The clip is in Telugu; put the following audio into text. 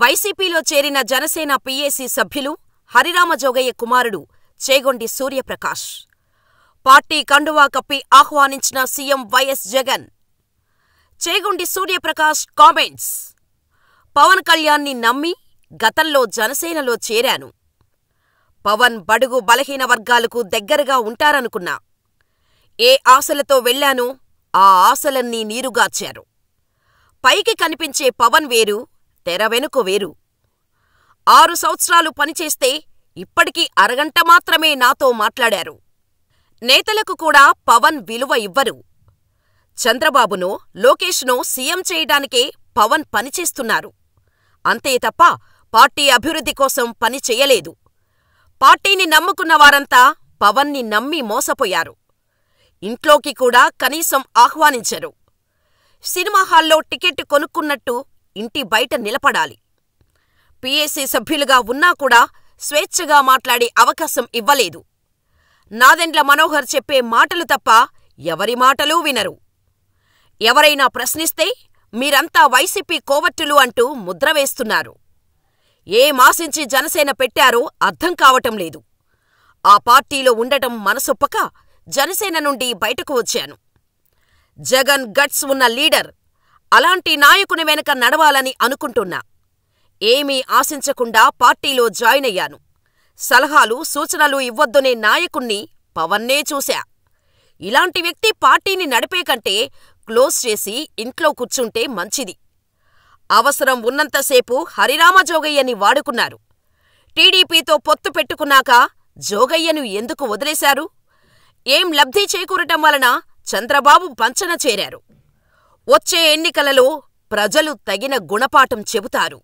వైసీపీలో చేరిన జనసేన పీఏసీ సభ్యులు హరిరామజోగయ్య కుమారుడు చేగొండి సూర్యప్రకాష్. పార్టీ కండువా కప్పి ఆహ్వానించిన CM YS Jagan. Chegondi Suryaprakash comments. Pawan కళ్యాణ్ని నమ్మి గతంలో జనసేనలో చేరాను. పవన్ బడుగు బలహీన వర్గాలకు దగ్గరగా ఉంటారనుకున్నా. ఏ ఆశలతో వెళ్లానో ఆ ఆశలన్నీ నీరుగార్చారు. పైకి కనిపించే పవన్ వేరు, తెర వెనుక వేరు. 6 సంవత్సరాలు పనిచేస్తే ఇప్పటికీ అరగంట మాత్రమే నాతో మాట్లాడారు. నేతలకు కూడా పవన్ విలువ ఇవ్వరు. చంద్రబాబునో లోకేష్నో సీఎం చేయడానికే పవన్ పనిచేస్తున్నారు. అంతే తప్ప పార్టీ అభివృద్ధి కోసం పని చెయ్యలేదు. పార్టీని నమ్ముకున్న వారంతా పవన్ని నమ్మి మోసపోయారు. ఇంట్లోకి కూడా కనీసం ఆహ్వానించరు. సినిమా హాల్లో టికెట్ కొనుక్కున్నట్టు ఇంటి బయట నిలబడాలి. పీఏసీ సభ్యులుగా ఉన్నా కూడా స్వేచ్ఛగా మాట్లాడే అవకాశం ఇవ్వలేదు. నాదెండ్ల మనోహర్ చెప్పే మాటలు తప్ప ఎవరి మాటలూ వినరు. ఎవరైనా ప్రశ్నిస్తే మీరంతా వైసీపీ కోవర్టులు అంటూ ముద్ర వేస్తున్నారు. ఏమాశించి జనసేన పెట్టారో అర్థం కావటం లేదు. ఆ పార్టీలో ఉండటం మనసొప్పక జనసేన నుండి బయటకు వచ్చాను. జగన్ గట్స్ ఉన్న లీడర్. అలాంటి నాయకుని వెనక నడవాలని అనుకుంటున్నా. ఏమీ ఆశించకుండా పార్టీలో జాయిన్ అయ్యాను. సలహాలు, సూచనలు ఇవ్వొద్దనే నాయకుణ్ణి పవన్నే చూశా. ఇలాంటి వ్యక్తి పార్టీని నడిపే కంటే క్లోజ్ చేసి ఇంట్లో కూర్చుంటే మంచిది. అవసరం ఉన్నంతసేపు హరిరామజోగయ్యని వాడుకున్నారు. టీడీపీతో పొత్తు పెట్టుకున్నాక జోగయ్యను ఎందుకు వదిలేశారు? ఏం లబ్ధి చేకూరటం వలన చంద్రబాబు పంచన చేరారు. వచ్చే ఎన్నికలలో ప్రజలు తగిన గుణపాఠం చెబుతారు.